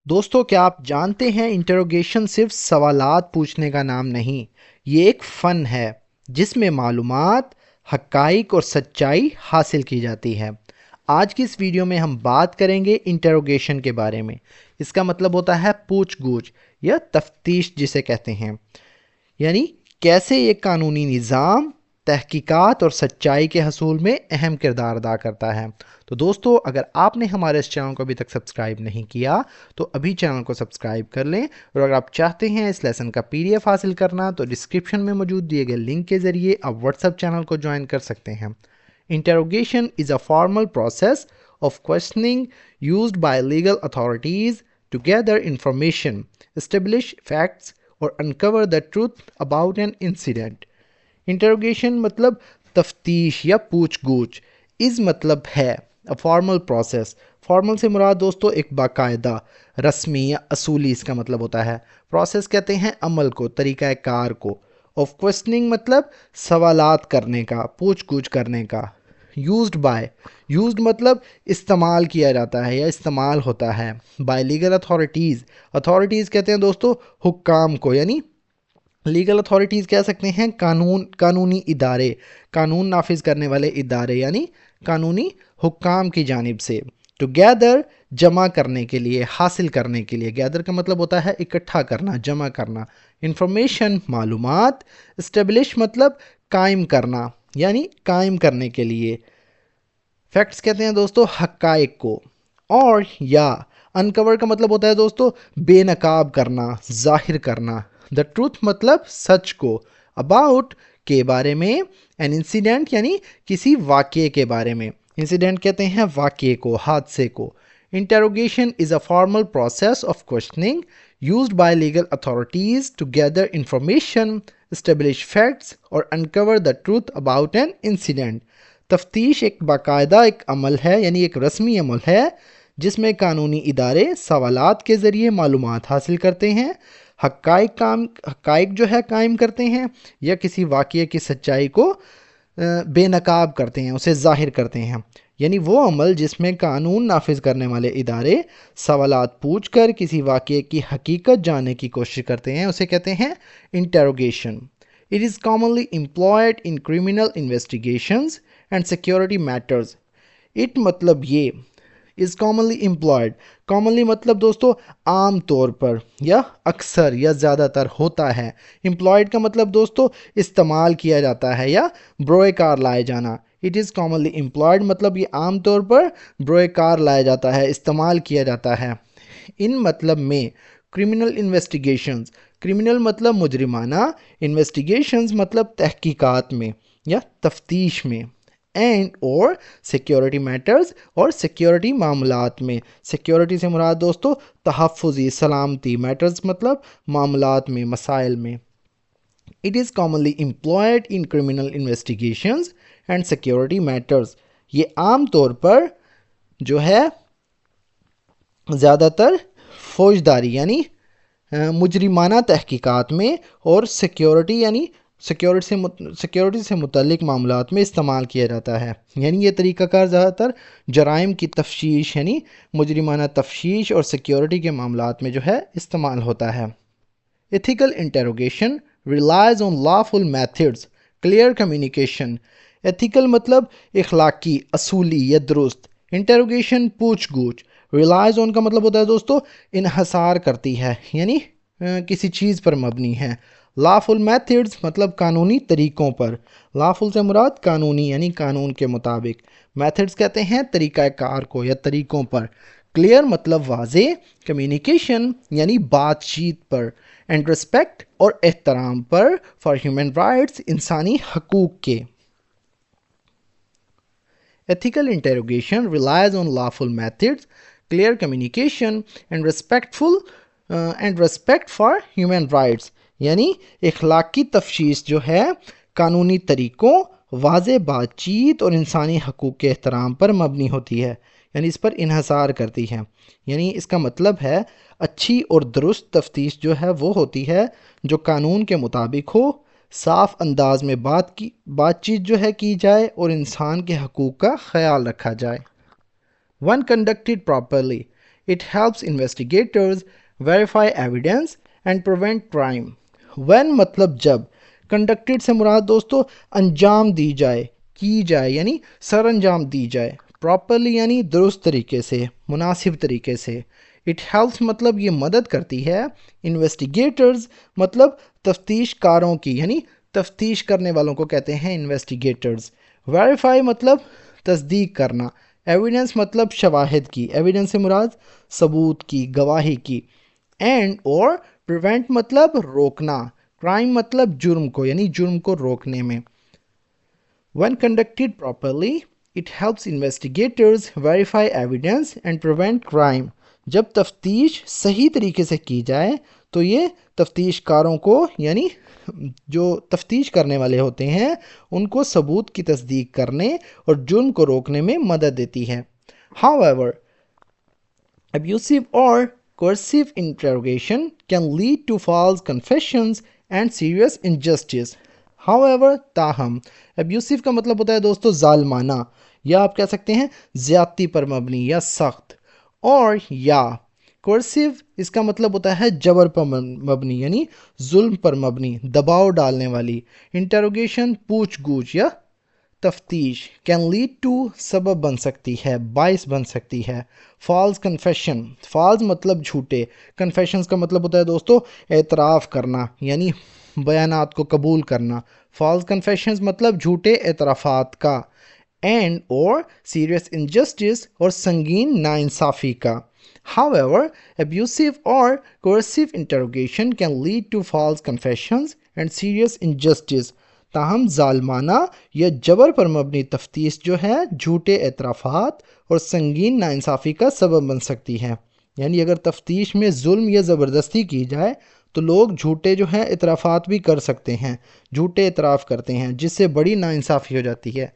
दोस्तों, क्या आप जानते हैं इंटरोगेशन सिर्फ सवालात पूछने का नाम नहीं, ये एक फ़न है जिसमें मालूमात, हक़ाइक़ और सच्चाई हासिल की जाती है। आज की इस वीडियो में हम बात करेंगे इंटरोगेशन के बारे में। इसका मतलब होता है पूछ-गूछ या तफ्तीश जिसे कहते हैं, यानी कैसे ये कानूनी निज़ाम तहकीकात और सच्चाई के हसूल में अहम किरदार अदा करता है। तो दोस्तों, अगर आपने हमारे इस चैनल को अभी तक सब्सक्राइब नहीं किया तो अभी चैनल को सब्सक्राइब कर लें, और अगर आप चाहते हैं इस लेसन का PDF हासिल करना तो डिस्क्रिप्शन में मौजूद दिए गए लिंक के ज़रिए आप व्हाट्सएप चैनल को ज्वाइन कर सकते हैं। Interrogation is a formal process of questioning used by legal authorities to gather information, establish facts or uncover the truth about an incident. Interrogation मतलब तफ्तीश या पूछ-गूछ। इस मतलब है अ फॉर्मल प्रोसेस। फॉर्मल से मुराद दोस्तों एक बाकायदा, रस्मी या असूली इसका मतलब होता है। प्रोसेस कहते हैं अमल को, तरीक़ा कार को। ऑफ क्वेश्चनिंग मतलब सवालात करने का, पूछ-गूछ करने का। यूज्ड बाय, यूज्ड मतलब इस्तेमाल किया जाता है या इस्तेमाल होता है। बाय लीगल अथॉरिटीज़, अथॉरिटीज़ कहते हैं दोस्तों हुक्काम को, यानी लीगल अथॉरिटीज़ कह सकते हैं कानूनी इदारे, कानून नाफिज करने वाले इदारे, यानी कानूनी हुक्काम की जानिब से। टू गैदर, जमा करने के लिए, हासिल करने के लिए। गैदर का मतलब होता है इकट्ठा करना, जमा करना। इंफॉर्मेशन, मालूमात। इस्टेब्लिश मतलब कायम करना, यानी कायम करने के लिए। फैक्ट्स कहते हैं दोस्तों हक़ाइक़ को। और या अनकवर का मतलब होता है दोस्तों बेनकाब करना, जाहिर करना। द ट्रूथ मतलब सच को। अबाउट के बारे में। एन इंसिडेंट यानी किसी वाक़ये के बारे में। इंसिडेंट कहते हैं वाक़ये को, हादसे को। Interrogation is a formal process of questioning used by legal authorities to gather information, establish facts और uncover the truth about an incident. तफ्तीश एक बाकायदा एक अमल है, यानी एक रस्मी अमल है जिसमें कानूनी इदारे सवालात के ज़रिए मालूमात हासिल करते हैं, हक़ाइक़ जो है कायम करते हैं, या किसी वाक़ये की सच्चाई को बेनकाब करते हैं, उसे ज़ाहिर करते हैं। यानी वो अमल जिसमें कानून नाफिज करने वाले इदारे सवालात पूछकर किसी वाक़ये की हकीकत जानने की कोशिश करते हैं, उसे कहते हैं interrogation. It is commonly employed in criminal investigations and security matters. It मतलब ये, इज़ कॉमनली एम्प्लॉयड, कॉमनली मतलब दोस्तों आम तौर पर या अक्सर या ज़्यादातर होता है। एम्प्लॉयड का मतलब दोस्तों इस्तेमाल किया जाता है या ब्रोए कार लाए जाना। इट इज़ कॉमनली एम्प्लॉयड मतलब ये आम तौर पर ब्रोए कार लाया जाता है, इस्तेमाल किया जाता है। इन मतलब में क्रिमिनल इन्वेस्टिगेशंस, क्रिमिनल मतलब मुजरिमाना, इन्वेस्टिगेशंस मतलब तहकीकात में या तफ्तीश में। एंड और सिक्योरिटी मैटर्स और सिक्योरिटी मामलात में। सिक्योरिटी से मुराद दोस्तों तहफ़्फ़ुज़ी, सलामती। मैटर्स मतलब मामलात में, मसाइल में। It is commonly employed in criminal investigations and security matters. ये आम तौर पर जो है ज़्यादातर फौजदारी यानी मुजरिमाना तहकीकात में और सिक्योरिटी यानी सिक्योरिटी से मुतल्लिक मामलात में इस्तेमाल किया जाता है। यानी ये तरीक़ाकार ज़्यादातर जराइम की तफ्तीश यानी मुजरिमाना तफ्तीश और सिक्योरिटी के मामलात में जो है इस्तेमाल होता है। Ethical interrogation relies on lawful methods, clear communication. Ethical मतलब इखलाकी, असूली या दुरुस्त। इंटरोगेशन पूछ-गूछ। relies on का मतलब होता है दोस्तों इन्हसार करती है, यानी किसी चीज़ पर मबनी है। lawful methods मतलब कानूनी तरीक़ों पर। lawful से मुराद कानूनी यानी कानून के मुताबिक। methods कहते हैं तरीक़ा कार को या तरीक़ों पर। क्लियर मतलब वाज़े, कम्युनिकेशन यानी बातचीत पर, एंड रिस्पेक्ट और एहतराम पर, फॉर ह्यूमन राइट्स इंसानी हकूक़ के। Ethical interrogation relies on lawful methods, clear communication and respect for human rights, यानी इखलाकी तफ्तीश जो है कानूनी तरीक़ों, वाज़े बातचीत और इंसानी हकूक़ के एहतराम पर मबनी होती है, यानी इस पर इन्हसार करती है। यानी इसका मतलब है अच्छी और दुरुस्त तफ्तीश जो है वो होती है जो कानून के मुताबिक हो, साफ़ अंदाज में बातचीत जो है की जाए और इंसान के हकूक़ का ख्याल रखा जाए। One conducted properly, It helps investigators verify evidence and prevent crime. When मतलब जब, conducted से मुराद दोस्तों अंजाम दी जाए, की जाए यानी सर अंजाम दी जाए, properly यानी दुरुस्त तरीके से, मुनासिब तरीके से. It helps मतलब ये मदद करती है, investigators मतलब तफ्तीशकारों की यानी तफ्तीश करने वालों को कहते हैं investigators. Verify मतलब तस्दीक करना, एविडेंस मतलब शवाहिद की, एविडेंस से मुराद सबूत की, गवाही की. एंड और प्रिवेंट मतलब रोकना, क्राइम मतलब जुर्म को यानी जुर्म को रोकने में. When conducted properly, it helps investigators verify evidence and prevent crime. जब तफ्तीश सही तरीके से की जाए तो ये तफ्तीशकारों को यानी जो तफ्तीश करने वाले होते हैं उनको सबूत की तस्दीक करने और जुर्म को रोकने में मदद देती है. However, abusive or coercive interrogation can lead to false confessions and serious injustice. However, ताहम, abusive का मतलब होता है दोस्तों जालमाना, या आप कह सकते हैं ज़्यादती पर मबनी या सख्त. और या कोर्सिव इसका मतलब होता है जबर पर मबनी यानी जुल्म पर मबनी, दबाव डालने वाली. इंटरोगेशन पूछ गूछ या तफ्तीश. कैन लीड टू सबब बन सकती है, बाइस बन सकती है. फॉल्स कन्फेशन, फॉल्स मतलब झूठे, कन्फेशंस का मतलब होता है दोस्तों एतराफ़ करना यानी बयानात को कबूल करना. फॉल्स कन्फेशंस मतलब झूठे एतराफ़ात का. एंड और सीरियस इनजस्टिस और संगीन नाइंसाफ़ी का. However, abusive or coercive interrogation can lead to false confessions and serious injustice. ताहम जालमाना या जबर पर मबनी तफ्तीश जो है झूठे एतराफ़ात और संगीन नाइंसाफ़ी का सबब बन सकती है. यानी अगर तफ्तीश में जुल्म या ज़बरदस्ती की जाए तो लोग झूठे जो है एतराफ़ात भी कर सकते हैं, झूठे एतराफ़ करते हैं जिससे बड़ी नाइंसाफ़ी हो जाती है.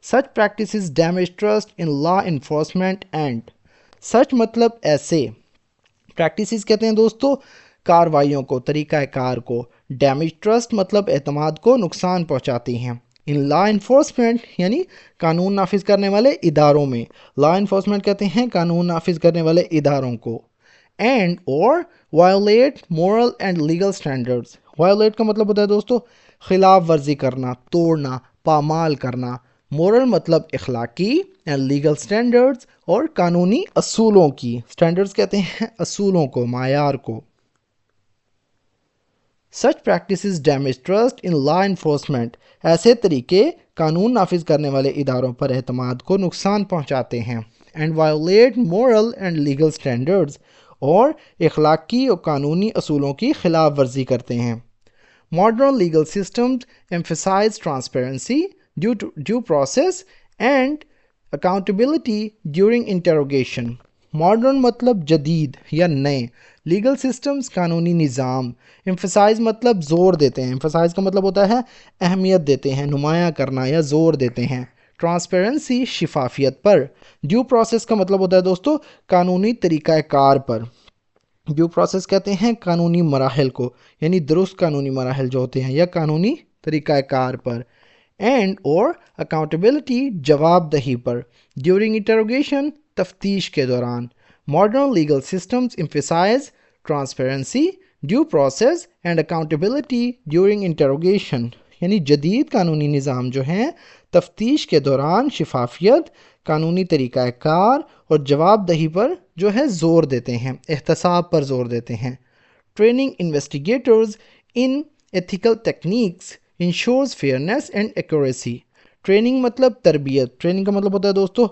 Such practices damage trust in law enforcement and सच मतलब ऐसे, प्रैक्टिसेस कहते हैं दोस्तों कार्रवाइयों को, तरीक़ा कार को. डैमेज ट्रस्ट मतलब एतमाद को नुकसान पहुंचाती हैं. इन लॉ इन्फोर्समेंट यानी कानून नाफिज करने वाले इदारों में, लॉ इन्फोर्समेंट कहते हैं कानून नाफिज करने वाले इदारों को. एंड और violet moral and legal standards. Violet का मतलब होता है दोस्तों खिलाफ वर्जी करना, तोड़ना, पामाल करना. मोरल मतलब इखलाकी एंड लीगल स्टैंडर्ड्स और कानूनी असूलों की. स्टैंडर्ड्स कहते हैं असूलों को, मायार को. Such practices damage trust in law enforcement. ऐसे तरीके कानून नाफिज करने वाले इदारों पर एतमाद को नुकसान पहुंचाते हैं. And violet moral and legal standards और इखलाकी और कानूनी असूलों की खिलाफ वर्जी करते हैं. Modern legal systems emphasise transparency, due process and accountability during interrogation. Modern मतलब जदीद या नए, लीगल सिस्टम्स कानूनी निज़ाम. एम्फसाइज मतलब ज़ोर देते हैं, एम्फसाइज का मतलब होता है अहमियत देते हैं, नुमाया करना या ज़ोर देते हैं. ट्रांसपेरेंसी शिफाफियत पर. ड्यू प्रोसेस का मतलब होता है दोस्तों कानूनी तरीक़ा कार पर. ड्यू प्रोसेस कहते हैं कानूनी मराहल को यानी दुरुस्त कानूनी मराहल जो होते हैं या कानूनी तरीक़ा कार पर. एंड और अकाउंटेबिलिटी जवाबदही पर. ड्यूरिंग इंटरोगेशन तफ्तीश के दौरान. Modern legal systems emphasise transparency, due process and accountability during interrogation. यानी जदीद कानूनी निज़ाम जो हैं तफ्तीश के दौरान शिफाफियत, कानूनी तरीक़ा कार और जवाबदही पर जो है ज़ोर देते हैं, एहतसाब पर ज़ोर देते हैं. Training investigators in ethical techniques ensures fairness and accuracy. Training मतलब तरबियत, ट्रेनिंग का मतलब होता है दोस्तों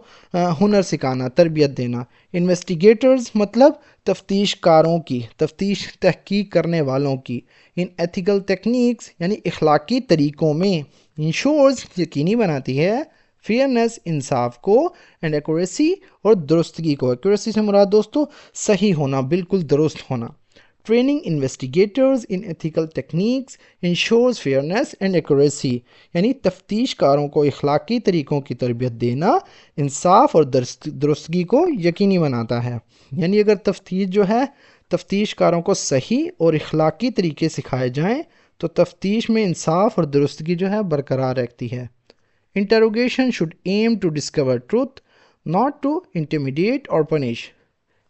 हुनर सिखाना, तरबियत देना. इन्वेस्टिगेटर्स मतलब तफ्तीशकारों की, तफ्तीश तहकीक करने वालों की. इन एथिकल टेक्निक्स यानी इखलाकी तरीक़ों में. इंश्योर्स यकीनी बनाती है, फेयरनेस इंसाफ को, एंड एक्यूरेसी और दुरुस्तगी को. एक्यूरेसी से मुराद दोस्तों सही होना, बिल्कुल दुरुस्त होना. Training investigators in ethical techniques ensures fairness and accuracy. यानी तफ्तीशकारों को इखलाकी तरीक़ों की तरबियत देना इंसाफ और दुरुस्तगी को यकीनी बनाता है. यानी अगर तफ्तीश जो है तफ्तीशकारों को सही और इखलाकी तरीके सिखाए जाएं तो तफ्तीश में इंसाफ और दुरुस्तगी जो है बरकरार रहती है. Interrogation should aim to discover truth, not to intimidate or punish.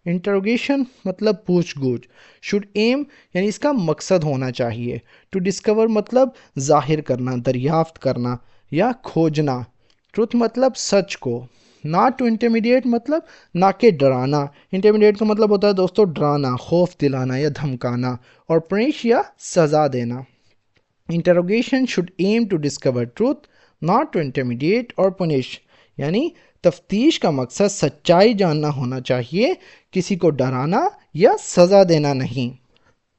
Interrogation مطلب پوچھ گچھ. شوڈ ایم یعنی اس کا مقصد ہونا چاہیے. ٹو ڈسکور مطلب ظاہر کرنا، دریافت کرنا یا کھوجنا. ٹروتھ مطلب سچ کو. ناٹ ٹو انٹیمیڈیٹ مطلب نہ کہ ڈرانا. انٹیمیڈیٹ کا مطلب ہوتا ہے دوستو ڈرانا، خوف دلانا یا دھمکانا. اور پنش یا سزا دینا. Interrogation should aim to discover truth not to intimidate اور پنش. یعنی تفتیش کا مقصد سچائی جاننا ہونا چاہیے، کسی کو ڈرانا یا سزا دینا نہیں.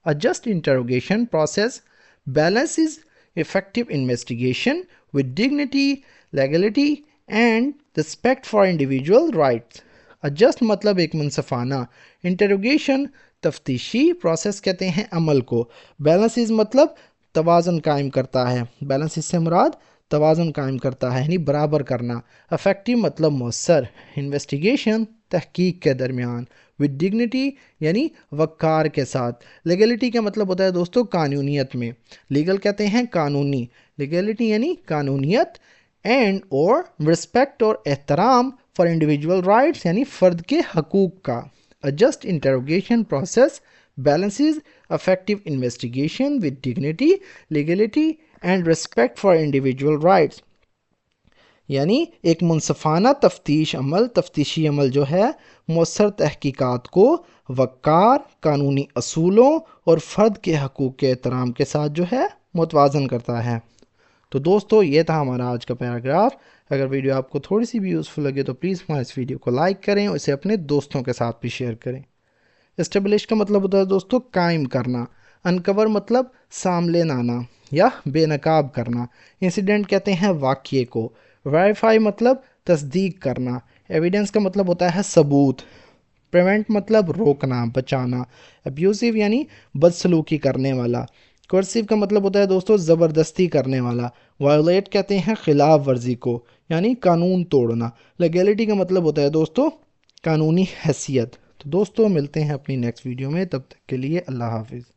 A just interrogation process balances effective investigation with dignity, legality and respect for individual rights. A just مطلب ایک منصفانہ. انٹروگیشن تفتیشی پروسیس کہتے ہیں عمل کو. بیلنسز مطلب توازن قائم کرتا ہے. بیلنسز سے مراد توازن قائم کرتا ہے یعنی برابر کرنا. افیکٹو مطلب مؤثر. انویسٹیگیشن تحقیق کے درمیان. with dignity یعنی وقار کے ساتھ. لیگلٹی کا مطلب ہوتا ہے دوستو قانونیت میں. لیگل کہتے ہیں قانونی. لیگلٹی یعنی قانونیت. اینڈ اور رسپیکٹ اور احترام فار انڈیویجول رائٹس یعنی فرد کے حقوق کا. A just interrogation process balances effective investigation with dignity, legality and respect for individual rights. یعنی ایک منصفانہ تفتیشی عمل جو ہے مؤثر تحقیقات کو وقار، قانونی اصولوں اور فرد کے حقوق کے احترام کے ساتھ جو ہے متوازن کرتا ہے. تو دوستو یہ تھا ہمارا آج کا پیراگراف. اگر ویڈیو آپ کو تھوڑی سی بھی یوزفل لگے تو پلیز ہمارے اس ویڈیو کو لائک کریں اور اسے اپنے دوستوں کے ساتھ بھی شیئر کریں. اسٹیبلش کا مطلب ہوتا ہے دوستو قائم کرنا. انکور مطلب سامنے لانا یا بے نقاب کرنا. انسیڈنٹ کہتے ہیں واقعے کو. ویریفائی مطلب تصدیق کرنا. ایویڈنس کا مطلب ہوتا ہے ثبوت. پریونٹ مطلب روکنا، بچانا. ابیوزیو یعنی بدسلوکی کرنے والا. کورسیو کا مطلب ہوتا ہے دوستو زبردستی کرنے والا. وائلیٹ کہتے ہیں خلاف ورزی کو یعنی قانون توڑنا. لیگلٹی کا مطلب ہوتا ہے دوستو قانونی حیثیت. تو دوستو ملتے ہیں اپنی نیکسٹ ویڈیو میں، تب تک کے لیے اللہ حافظ.